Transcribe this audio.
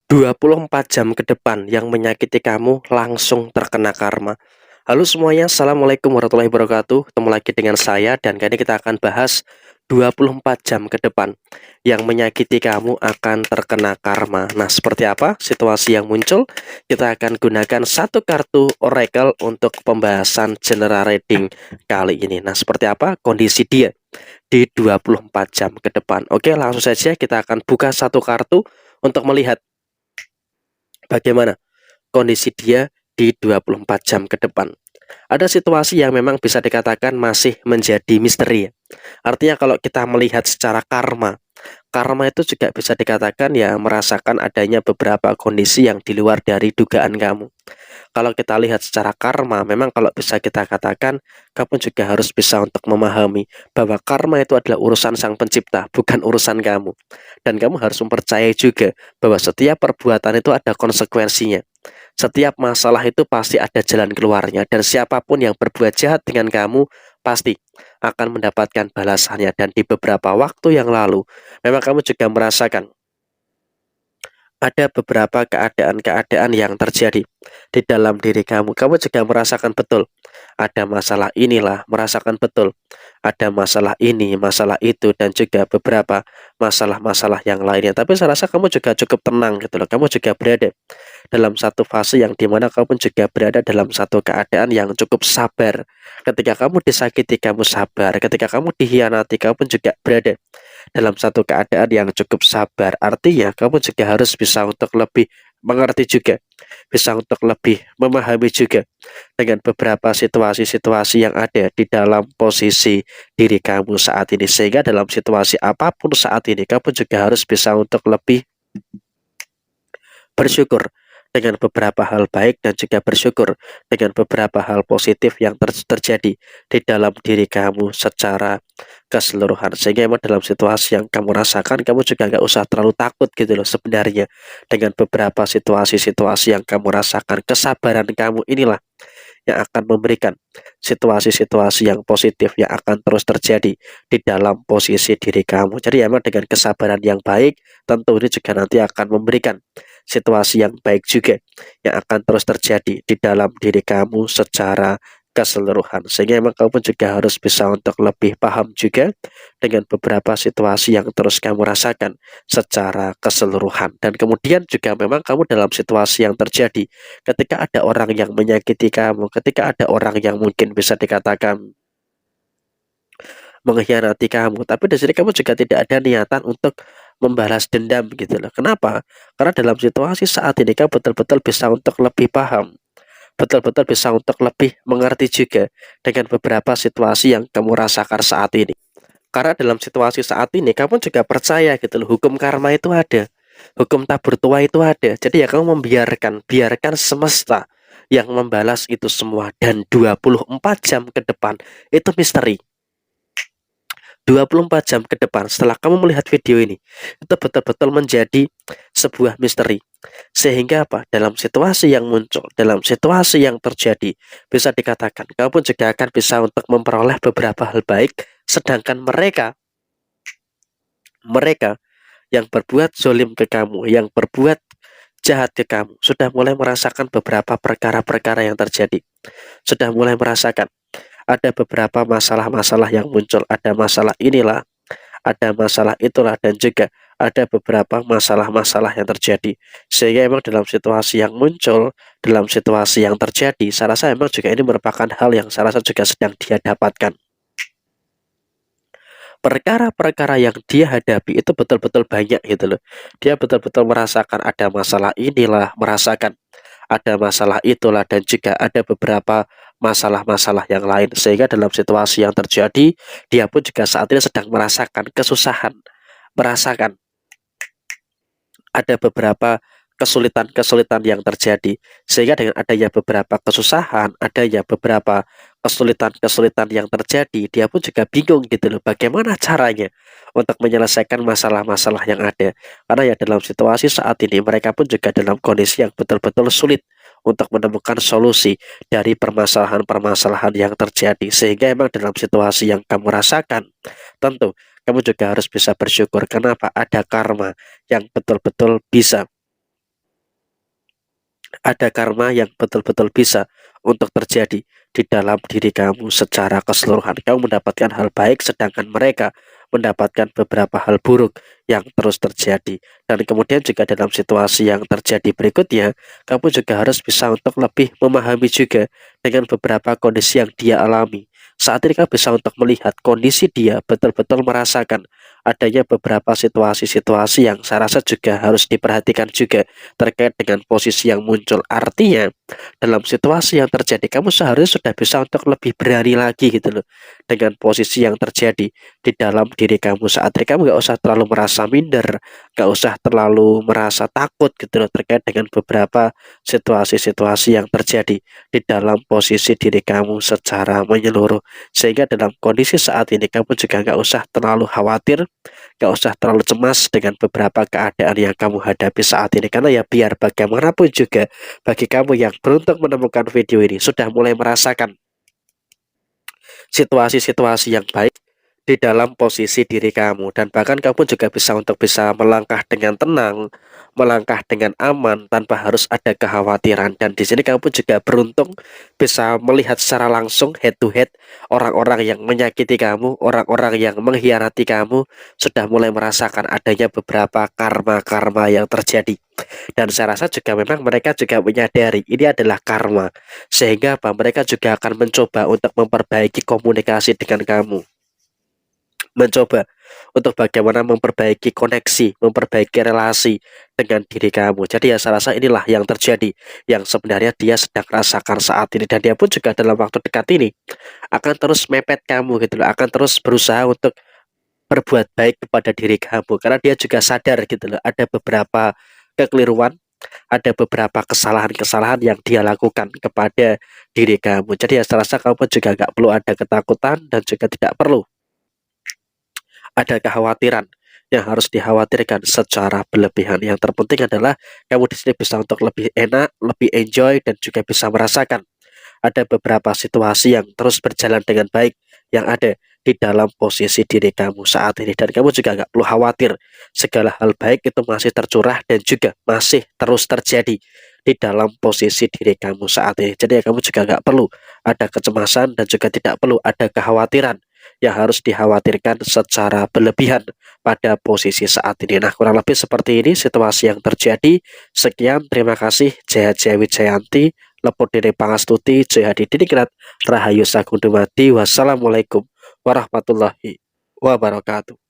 24 jam ke depan yang menyakiti kamu langsung terkena karma. Halo semuanya, Assalamualaikum warahmatullahi wabarakatuh. Ketemu lagi dengan saya dan kali ini kita akan bahas 24 jam ke depan yang menyakiti kamu akan terkena karma. Nah, seperti apa situasi yang muncul? Kita akan gunakan satu kartu oracle untuk pembahasan general reading kali ini. Nah, seperti apa kondisi dia di 24 jam ke depan? Oke, langsung saja kita akan buka satu kartu untuk melihat bagaimana kondisi dia di 24 jam ke depan. Ada situasi yang memang bisa dikatakan masih menjadi misteri. Artinya kalau kita melihat secara karma, karma itu juga bisa dikatakan ya merasakan adanya beberapa kondisi yang di luar dari dugaan kamu. Kalau kita lihat secara karma, memang kalau bisa kita katakan, kamu juga harus bisa untuk memahami bahwa karma itu adalah urusan Sang Pencipta, bukan urusan kamu. Dan kamu harus mempercayai juga bahwa setiap perbuatan itu ada konsekuensinya. Setiap masalah itu pasti ada jalan keluarnya, dan siapapun yang berbuat jahat dengan kamu pasti akan mendapatkan balasannya. Dan di beberapa waktu yang lalu, memang kamu juga merasakan ada beberapa keadaan-keadaan yang terjadi di dalam diri kamu. Kamu juga merasakan betul ada masalah inilah, merasakan betul ada masalah ini, masalah itu, dan juga beberapa masalah-masalah yang lainnya. Tapi saya rasa kamu juga cukup tenang gitu loh. Kamu juga berada dalam satu fase yang dimana kamu juga berada dalam satu keadaan yang cukup sabar. Ketika kamu disakiti, kamu sabar. Ketika kamu dikhianati, kamu juga berada dalam satu keadaan yang cukup sabar. Artinya kamu juga harus bisa untuk lebih mengerti juga, bisa untuk lebih memahami juga dengan beberapa situasi-situasi yang ada di dalam posisi diri kamu saat ini. Sehingga dalam situasi apapun saat ini, kamu juga harus bisa untuk lebih bersyukur dengan beberapa hal baik dan juga bersyukur dengan beberapa hal positif yang terjadi di dalam diri kamu secara keseluruhan. Sehingga emang dalam situasi yang kamu rasakan, kamu juga nggak usah terlalu takut gitu loh sebenarnya. Dengan beberapa situasi-situasi yang kamu rasakan, kesabaran kamu inilah yang akan memberikan situasi-situasi yang positif yang akan terus terjadi di dalam posisi diri kamu. Jadi emang dengan kesabaran yang baik, tentu ini juga nanti akan memberikan situasi yang baik juga yang akan terus terjadi di dalam diri kamu secara keseluruhan. Sehingga emang kamu juga harus bisa untuk lebih paham juga dengan beberapa situasi yang terus kamu rasakan secara keseluruhan. Dan kemudian juga memang kamu dalam situasi yang terjadi ketika ada orang yang menyakiti kamu, ketika ada orang yang mungkin bisa dikatakan mengkhianati kamu, tapi di sini kamu juga tidak ada niatan untuk membalas dendam gitu loh. Kenapa? Karena dalam situasi saat ini kamu betul-betul bisa untuk lebih paham, betul-betul bisa untuk lebih mengerti juga dengan beberapa situasi yang kamu rasakan saat ini. Karena dalam situasi saat ini kamu juga percaya gitu loh, hukum karma itu ada, hukum tabur tua itu ada. Jadi ya kamu biarkan semesta yang membalas itu semua. Dan 24 jam ke depan itu misteri. 24 jam ke depan setelah kamu melihat video ini, itu betul-betul menjadi sebuah misteri. Sehingga apa? Dalam situasi yang muncul, dalam situasi yang terjadi, bisa dikatakan kamu pun juga akan bisa untuk memperoleh beberapa hal baik, sedangkan mereka yang berbuat zolim ke kamu, yang berbuat jahat ke kamu, sudah mulai merasakan beberapa perkara-perkara yang terjadi, sudah mulai merasakan ada beberapa masalah-masalah yang muncul, ada masalah inilah, ada masalah itulah, dan juga ada beberapa masalah-masalah yang terjadi. Sehingga emang dalam situasi yang muncul, dalam situasi yang terjadi, saya rasa emang juga ini merupakan hal yang saya rasa juga sedang dia dapatkan. Perkara-perkara yang dia hadapi itu betul-betul banyak gitu loh. Dia betul-betul merasakan ada masalah inilah, merasakan ada masalah itulah, dan juga ada beberapa masalah-masalah yang lain. Sehingga dalam situasi yang terjadi, dia pun juga saat ini sedang merasakan kesusahan, merasakan ada beberapa kesulitan-kesulitan yang terjadi. Sehingga dengan adanya beberapa kesusahan, adanya beberapa kesulitan-kesulitan yang terjadi, dia pun juga bingung gitu loh, bagaimana caranya untuk menyelesaikan masalah-masalah yang ada. Karena ya dalam situasi saat ini mereka pun juga dalam kondisi yang betul-betul sulit untuk menemukan solusi dari permasalahan-permasalahan yang terjadi. Sehingga emang dalam situasi yang kamu rasakan, tentu kamu juga harus bisa bersyukur. Kenapa? Ada karma yang betul-betul bisa Ada karma yang betul-betul bisa untuk terjadi di dalam diri kamu secara keseluruhan. Kamu mendapatkan hal baik, sedangkan mereka mendapatkan beberapa hal buruk yang terus terjadi. Dan kemudian juga dalam situasi yang terjadi berikutnya, kamu juga harus bisa untuk lebih memahami juga dengan beberapa kondisi yang dia alami. Saat ini kamu bisa untuk melihat kondisi dia betul-betul merasakan adanya beberapa situasi-situasi yang saya rasa juga harus diperhatikan juga terkait dengan posisi yang muncul. Artinya, dalam situasi yang terjadi, kamu seharusnya sudah bisa untuk lebih berani lagi gitu loh dengan posisi yang terjadi di dalam diri kamu saat ini. Kamu gak usah terlalu merasa minder, gak usah terlalu merasa takut gitu loh terkait dengan beberapa situasi-situasi yang terjadi di dalam posisi diri kamu secara menyeluruh. Sehingga dalam kondisi saat ini kamu juga gak usah terlalu khawatir, gak usah terlalu cemas dengan beberapa keadaan yang kamu hadapi saat ini, karena ya biar bagaimanapun juga bagi kamu yang beruntung menemukan video ini sudah mulai merasakan situasi-situasi yang baik di dalam posisi diri kamu, dan bahkan kamu juga bisa melangkah dengan tenang, melangkah dengan aman tanpa harus ada kekhawatiran. Dan di sini kamu juga beruntung bisa melihat secara langsung head to head orang-orang yang menyakiti kamu, orang-orang yang mengkhianati kamu sudah mulai merasakan adanya beberapa karma-karma yang terjadi. Dan saya rasa juga memang mereka juga menyadari ini adalah karma, sehingga apa, mereka juga akan mencoba untuk memperbaiki komunikasi dengan kamu, mencoba untuk bagaimana memperbaiki koneksi, memperbaiki relasi dengan diri kamu. Jadi ya saya rasa inilah yang terjadi, yang sebenarnya dia sedang rasakan saat ini, dan dia pun juga dalam waktu dekat ini akan terus mepet kamu gitu loh, akan terus berusaha untuk berbuat baik kepada diri kamu, karena dia juga sadar gitu loh ada beberapa kekeliruan, ada beberapa kesalahan-kesalahan yang dia lakukan kepada diri kamu. Jadi ya saya rasa kamu juga nggak perlu ada ketakutan dan juga tidak perlu ada kekhawatiran yang harus dikhawatirkan secara berlebihan. Yang terpenting adalah kamu di sini bisa untuk lebih enak, lebih enjoy, dan juga bisa merasakan ada beberapa situasi yang terus berjalan dengan baik yang ada di dalam posisi diri kamu saat ini, dan kamu juga nggak perlu khawatir, segala hal baik itu masih tercurah dan juga masih terus terjadi di dalam posisi diri kamu saat ini. Jadi ya kamu juga nggak perlu ada kecemasan dan juga tidak perlu ada kekhawatiran yang harus dikhawatirkan secara berlebihan pada posisi saat ini. Nah, kurang lebih seperti ini situasi yang terjadi. Sekian, terima kasih. Jaya Jaya Wijayanti, Lepot Diri Pangastuti, Jaya Hadi Diningrat, Rahayu Sagung Dumadi. Wassalamualaikum warahmatullahi wabarakatuh.